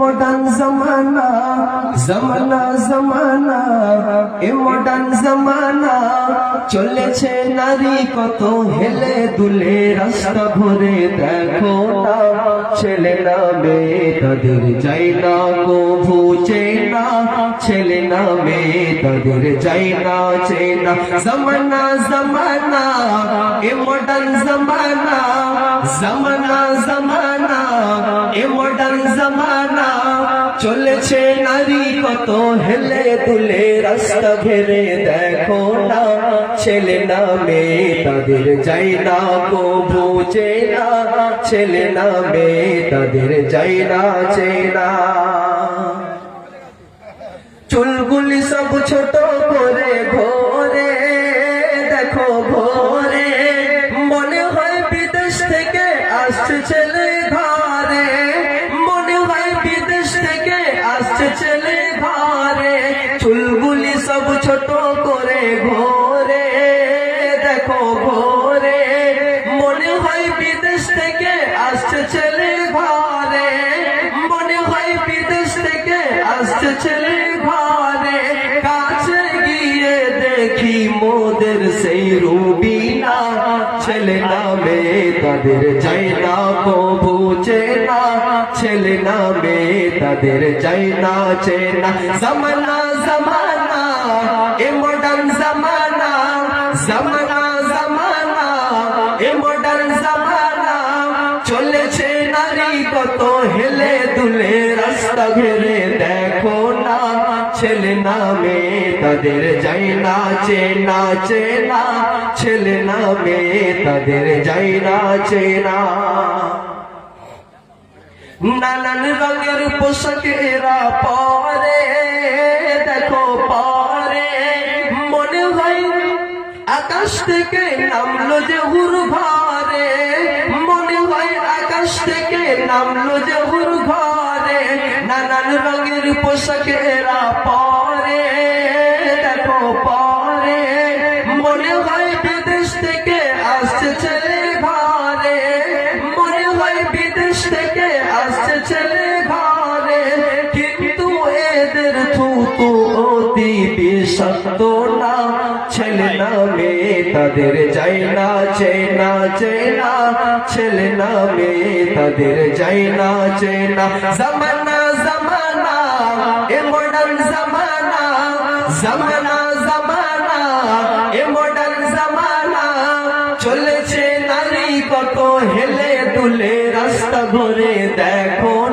modern জামানা জামানা জামানা মডার্ন জামানা চলেছে নারী কত হেলে দুলে রাস্তা ভরে দেখো না ছেলে না মেয়ে তাদের যাই না কভু চেনা ছেলে না মেয়ে তাদের যাই না চেনা জামানা জামানা মডার্ন জামানা জামানা জামানা মডার্ন জামানা চলেছে নারী কত হেলে দুলে রাস্তা ঘেরে দেখো না ছেলে না মেয়ে তাদের যাই না কভু চেনা ছেলে না মেয়ে তাদের যাই না চেনা চুলগুলি সব ছোট করে ঘোরে দেখো ভোরে মনে হয় বিদেশ থেকে আসছে ছেলে ঘরে মনে হয় বিদেশ থেকে আসছে ছেলে ঘরে চুলগুলি সব ছোট করে ঘোরে দেখো ভোরে মনে হয় বিদেশ থেকে আসছে ছেলে ঘরে মনে হয় বিদেশ থেকে আসছে ছেলে ঘরে কাছে গিয়ে দেখি মোদের সেই রুবিনা ছেলে না মেয়ে তাদের যাই না কভু চেনা ছেলে না মেয়ে তাদের যাই না চেনা জামানা জামানা মডার্ন জামানা জামানা জামানা মডার্ন জামানা চলেছে নারী কত হেলে দুলে রাস্তা ঘেরে দেখো না ছেলে না মেয়ে তাদের যাই না চেনা চেনা ছেলে না মেয়ে তাদের যাই না চেনা নানান রঙের পোশাক এরা পরে দেখো পরে মনে হয় আকাশ থেকে নামলো যে হুর ঘরে মনে হয় আকাশ থেকে নামলো যে হুর ঘরে নানান রঙের পোশাক এরা পরে দেখো পরে মনে হয় বিদেশ থেকে আসছে ছেলে ঘরে মনে হয় বিদেশ থেকে আসছে ছেলে ঘরে কিন্তু এদের থুতু অতি বিষাক্ত না ছেলে না মেয়ে তাদের যাই না চেনা চেনা ছেলে না মেয়ে তাদের যাই না চেনা জামানা জামানা মডার্ন জামানা জামানা